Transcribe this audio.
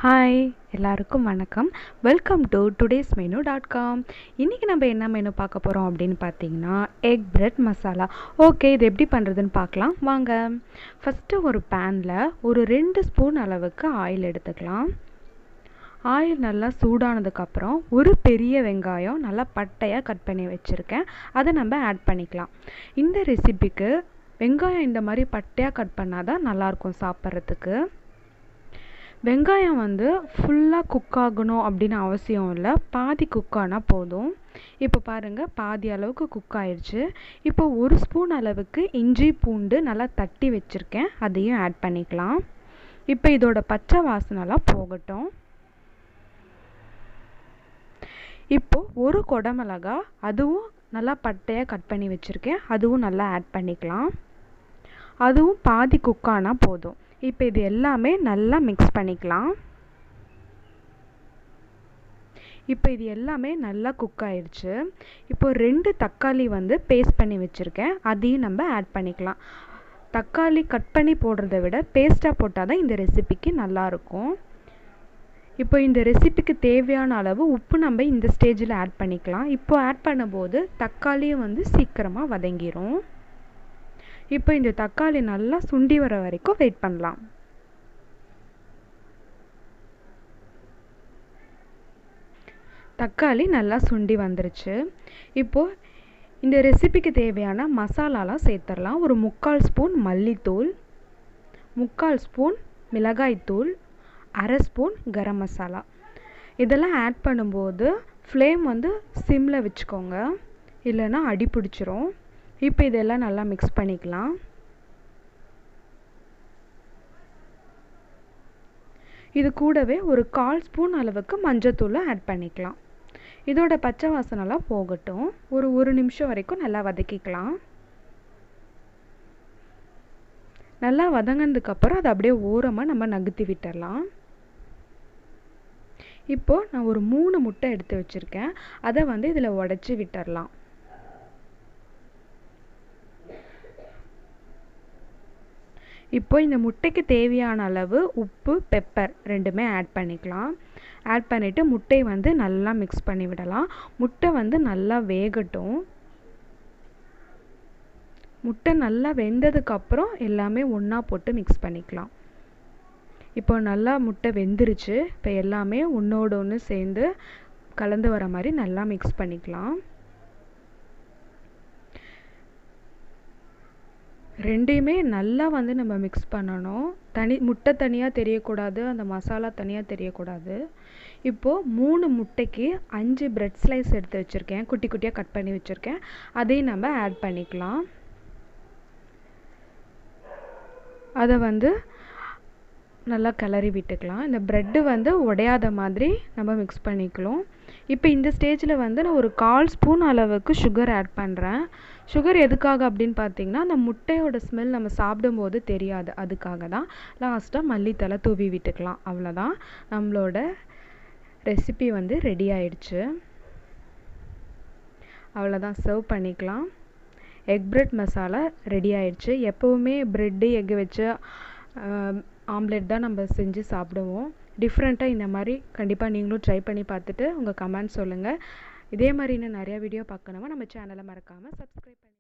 Hi எல்லாருக்கும் வணக்கம். Welcome to today'smenu.com. இன்றைக்கி நம்ம என்ன மெனு பார்க்க போகிறோம் அப்படின்னு பார்த்தீங்கன்னா எக் பிரெட் மசாலா. ஓகே, இது எப்படி பண்ணுறதுன்னு பார்க்கலாம் வாங்க. ஃபஸ்ட்டு ஒரு பேனில் ஒரு 2 ஸ்பூன் அளவுக்கு ஆயில் எடுத்துக்கலாம். ஆயில் நல்லா சூடானதுக்கப்புறம் ஒரு பெரிய வெங்காயம் நல்லா பட்டையாக கட் பண்ணி வச்சுருக்கேன், அதை நம்ம ஆட் பண்ணிக்கலாம். இந்த ரெசிபிக்கு வெங்காயம் இந்த மாதிரி பட்டையாக கட் பண்ணால் தான் நல்லாயிருக்கும் சாப்பிட்றதுக்கு. வெங்காயம் ஃபுல்லாக குக் ஆகணும் அப்படின்னு அவசியம் இல்லை, பாதி குக் ஆனால் போதும். இப்போ பாருங்கள், பாதி அளவுக்கு குக் ஆயிடுச்சு. இப்போ 1 ஸ்பூன் அளவுக்கு இஞ்சி பூண்டு நல்லா தட்டி வச்சுருக்கேன், அதையும் ஆட் பண்ணிக்கலாம். இப்போ இதோட பச்சை வாசனைலாம் போகட்டும். இப்போ ஒரு குடமிளகா, அதுவும் நல்லா பட்டையாக கட் பண்ணி வச்சுருக்கேன், அதுவும் நல்லா ஆட் பண்ணிக்கலாம். அதுவும் பாதி குக் ஆனால் போதும். இப்போ இது எல்லாமே நல்லா மிக்ஸ் பண்ணிக்கலாம். இப்போ இது எல்லாமே நல்லா குக் ஆயிடுச்சு. இப்போ 2 தக்காளி பேஸ்ட் பண்ணி வச்சுருக்கேன், அதையும் நம்ம ஆட் பண்ணிக்கலாம். தக்காளி கட் பண்ணி போடுறத விட பேஸ்ட்டாக போட்டால் தான் இந்த ரெசிபிக்கு நல்லாயிருக்கும். இப்போ இந்த ரெசிபிக்கு தேவையான அளவு உப்பு நம்ம இந்த ஸ்டேஜில் ஆட் பண்ணிக்கலாம். இப்போ ஆட் பண்ணும்போது தக்காளியும் சீக்கிரமாக வதங்கிடும். இப்போ இந்த தக்காளி நல்லா சுண்டி வர வரைக்கும் வெயிட் பண்ணலாம். தக்காளி நல்லா சுண்டி வந்துருச்சு. இப்போது இந்த ரெசிபிக்கு தேவையான மசாலாலாம் சேர்த்துடலாம். ஒரு 3/4 ஸ்பூன் மல்லித்தூள், 3/4 ஸ்பூன் மிளகாய்த்தூள், 1/2 ஸ்பூன் கரம் மசாலா. இதெல்லாம் ஆட் பண்ணும்போது ஃப்ளேம் சிம்மில் வச்சுக்கோங்க, இல்லைன்னா அடி பிடிச்சிரும். இப்போ இதெல்லாம் நல்லா மிக்ஸ் பண்ணிக்கலாம். இது கூடவே ஒரு 1/4 ஸ்பூன் அளவுக்கு மஞ்சத்தூளை ஆட் பண்ணிக்கலாம். இதோட பச்சை வாசனைலாம் போகட்டும். ஒரு நிமிஷம் வரைக்கும் நல்லா வதக்கிக்கலாம். நல்லா வதங்கினதுக்கப்புறம் அதை அப்படியே ஓரமாக நம்ம நகர்த்தி விட்டுடலாம். இப்போது நான் ஒரு 3 முட்டை எடுத்து வச்சுருக்கேன், அதை இதில் உடச்சி விட்டுடலாம். இப்போ இந்த முட்டைக்கு தேவையான அளவு உப்பு, பெப்பர் ரெண்டுமே ஆட் பண்ணிக்கலாம். ஆட் பண்ணிவிட்டு முட்டை நல்லா மிக்ஸ் பண்ணி விடலாம். முட்டை நல்லா வேகட்டும். முட்டை நல்லா வெந்ததுக்கப்புறம் எல்லாமே ஒன்றா போட்டு மிக்ஸ் பண்ணிக்கலாம். இப்போ நல்லா முட்டை வெந்துருச்சு. இப்போ எல்லாமே ஒன்றோடு ஒன்று சேர்ந்து கலந்து வர மாதிரி நல்லா மிக்ஸ் பண்ணிக்கலாம். ரெண்டையுமே நல்லா நம்ம மிக்ஸ் பண்ணணும். முட்டை தனியாக தெரியக்கூடாது, அந்த மசாலா தனியாக தெரியக்கூடாது. இப்போது 3 முட்டைக்கு 5 பிரெட் ஸ்லைஸ் எடுத்து வச்சுருக்கேன், குட்டி குட்டியாக கட் பண்ணி வச்சுருக்கேன், அதையும் நம்ம ஆட் பண்ணிக்கலாம். அதை நல்லா கிளறி விட்டுக்கலாம். இந்த ப்ரெட்டு உடையாத மாதிரி நம்ம மிக்ஸ் பண்ணிக்கலாம். இப்போ இந்த ஸ்டேஜில் நான் ஒரு 1/4 ஸ்பூன் அளவுக்கு சுகர் ஆட் பண்ணுறேன். சுகர் எதுக்காக அப்படின்னு பார்த்தீங்கன்னா, அந்த முட்டையோட ஸ்மெல் நம்ம சாப்பிடும்போது தெரியாது, அதுக்காக தான். லாஸ்ட்டாக மல்லித்தலை தூவி விட்டுக்கலாம். அவ்வளோதான், நம்மளோட ரெசிபி ரெடி ஆயிடுச்சு. அவ்வளோதான், சர்வ் பண்ணிக்கலாம். எக் பிரெட் மசாலா ரெடி ஆயிடுச்சு. எப்போவுமே ப்ரெட்டு எக் வச்சு ஆம்லெட் தான் நம்ம செஞ்சு சாப்பிடுவோம். டிஃப்ரெண்ட்டாக இந்த மாதிரி கண்டிப்பாக நீங்களும் ட்ரை பண்ணி பார்த்துட்டு உங்கள் கமெண்ட் சொல்லுங்கள். இதே மாதிரி இன்னும் நிறையா வீடியோ பார்க்கணுமா நம்ம சேனலை மறக்காமல் சப்ஸ்கிரைப் பண்ணி